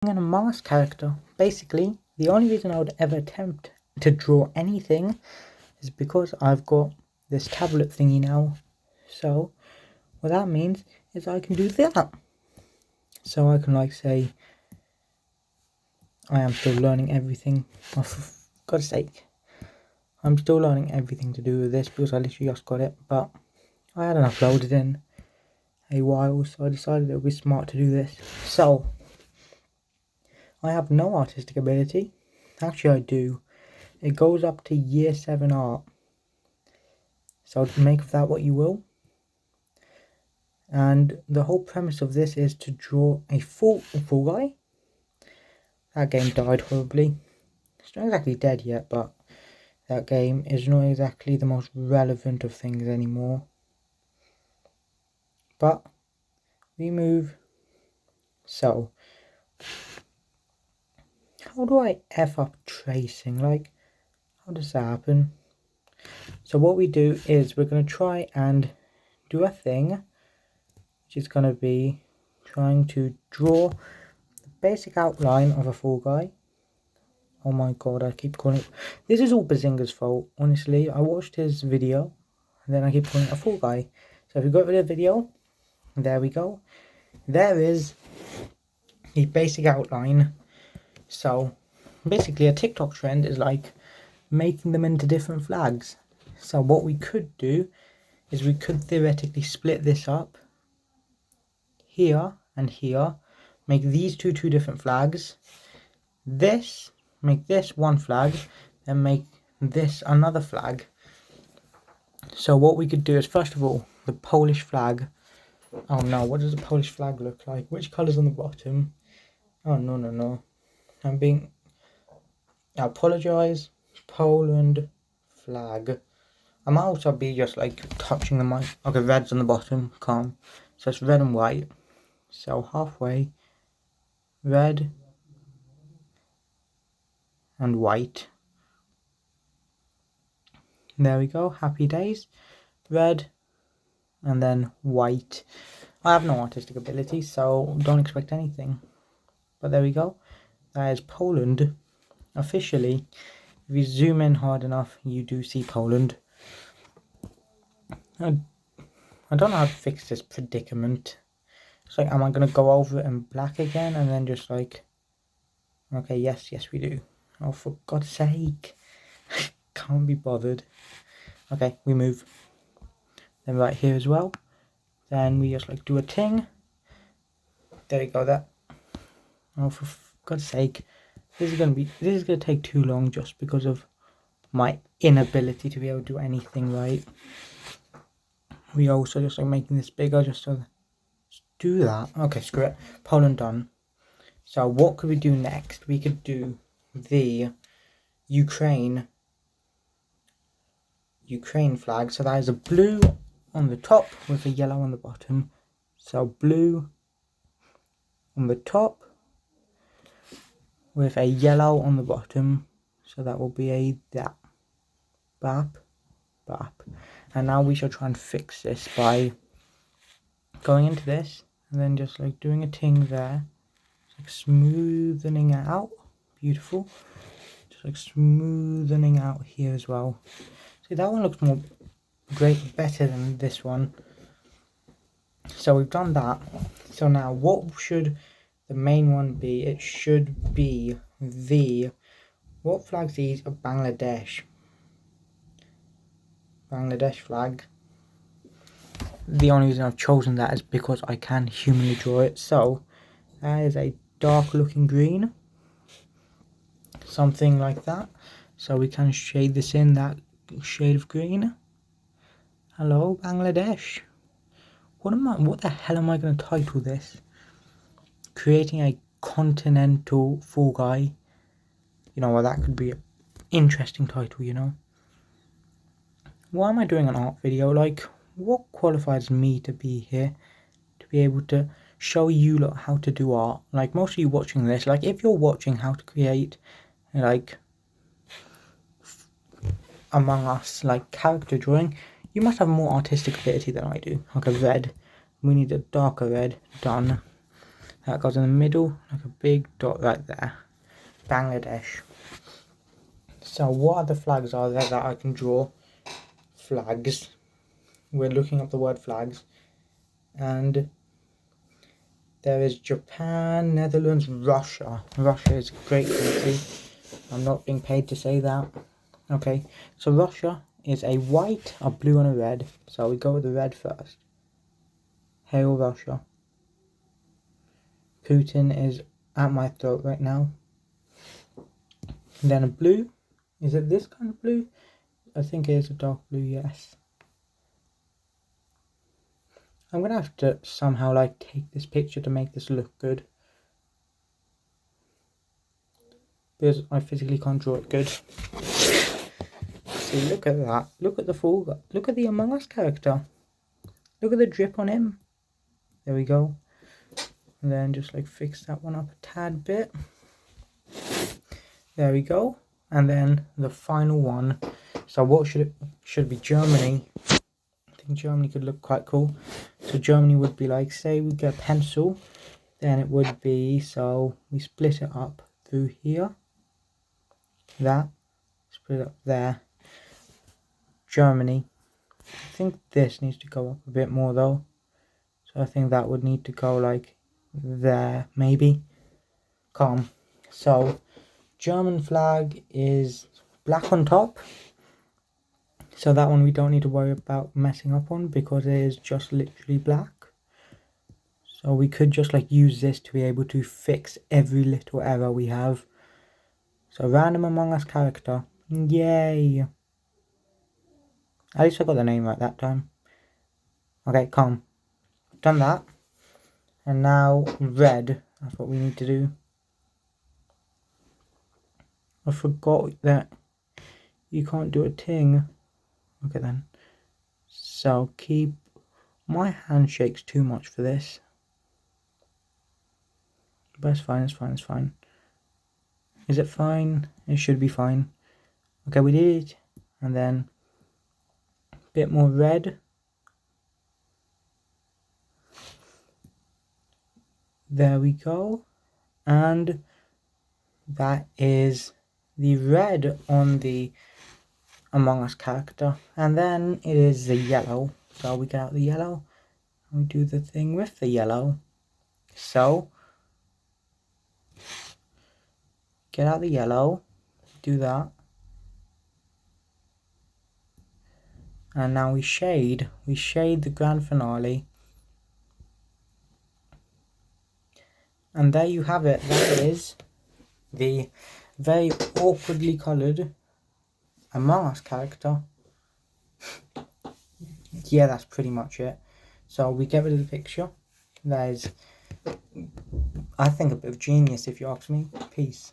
An Among Us character. Basically, the only reason I would ever attempt to draw anything is because I've got this tablet thingy now. So, what that means is I can do that. So I can say, I am still learning everything. Oh, for God's sake. I'm still learning everything to do with this because I literally just got it. But I hadn't uploaded in a while, so I decided it would be smart to do this. So, I have no artistic ability. Actually, I do. It goes up to year 7 art. So make of that what you will. And the whole premise of this is to draw a Fall Guy. That game died horribly. It's not exactly dead yet, but that game is not exactly the most relevant of things anymore. But we move. So, how do I F up tracing? How does that happen? So what we do is we're going to try and do a thing, which is going to be trying to draw the basic outline of a Fall Guy. Oh my god, I keep calling it... This is all Bazinga's fault, honestly. I watched his video, and then I keep calling it a Fall Guy. So if we got rid of the video, there we go. There is the basic outline. So, basically a TikTok trend is making them into different flags. So what we could do is we could theoretically split this up here and here, make these two different flags, make this one flag, and make this another flag. So what we could do is, first of all, the Polish flag. Oh no, what does a Polish flag look like? Which colour's on the bottom? Oh no. I apologise. Poland flag. I might also be just touching the mic. Okay, red's on the bottom, calm. So it's red and white. So halfway, red and white. There we go, happy days. Red and then white. I have no artistic ability, so don't expect anything. But there we go. That is Poland. Officially, if you zoom in hard enough, you do see Poland. I don't know how to fix this predicament. It's am I going to go over it in black again and then just okay, yes we do. Oh, for God's sake. Can't be bothered. Okay, we move. Then right here as well. Then we just do a ting. There we go, that. Oh, for God's sake. This is gonna take too long just because of my inability to be able to do anything right. We also just making this bigger just to do that. Okay, screw it. Poland done. So what could we do next? We could do the Ukraine flag. So that is a blue on the top with a yellow on the bottom. So blue on the top with a yellow on the bottom. So that will be a that. Bap. And now we shall try and fix this by going into this and then just doing a ting there. Smoothing it out. Beautiful. Just smoothing out here as well. See, that one looks better than this one. So we've done that. So now what should the main one be? It should be what flag's these? A Bangladesh flag. The only reason I've chosen that is because I can humanly draw it. So that is a dark looking green. Something like that. So we can shade this in that shade of green. Hello, Bangladesh. What the hell am I going to title this? Creating a continental Fall Guy. You know, well, that could be an interesting title, you know. Why am I doing an art video? What qualifies me to be here? To be able to show you lot how to do art. Most of you watching this, if you're watching how to create, Among Us, character drawing, you must have more artistic ability than I do. Okay, red. We need a darker red. Done. That goes in the middle, like a big dot right there. Bangladesh. So what other flags are there that I can draw? Flags. We're looking up the word flags. And there is Japan, Netherlands, Russia. Russia is a great country. I'm not being paid to say that. Okay, so Russia is a white, a blue and a red. So we go with the red first. Hail Russia. Putin is at my throat right now. And then a blue. Is it this kind of blue? I think it is a dark blue, yes. I'm gonna have to somehow like take this picture to make this look good. Because I physically can't draw it good. See, look at that. Look at the full. Look at the Among Us character. Look at the drip on him. There we go. And then just like fix that one up a tad bit. There we go. And then the final one. So what should be Germany. I think Germany could look quite cool. So Germany would be like, say we get a pencil. Then it would be, so we split it up through here. That. Split it up there. Germany. I think this needs to go up a bit more though. So I think that would need to go like there, maybe. Calm. So German flag is black on top. So that one we don't need to worry about messing up on because it is just literally black. So we could just like use this to be able to fix every little error we have. So random Among Us character. Yay. At least I got the name right that time. Okay, calm. Done that. And now red. That's what we need to do. I forgot that you can't do a ting. Okay then. So keep... My hand shakes too much for this. But it's fine, it's fine, it's fine. Is it fine? It should be fine. Okay, we did it. And then a bit more red. There we go. And that is the red on the Among Us character. And then it is the yellow. So we get out the yellow. And we do the thing with the yellow. So get out the yellow. Do that. And now we shade the grand finale. And there you have it. That is the very awkwardly coloured Among Us character. Yeah, that's pretty much it. So we get rid of the picture. That is, I think, a bit of genius if you ask me. Peace.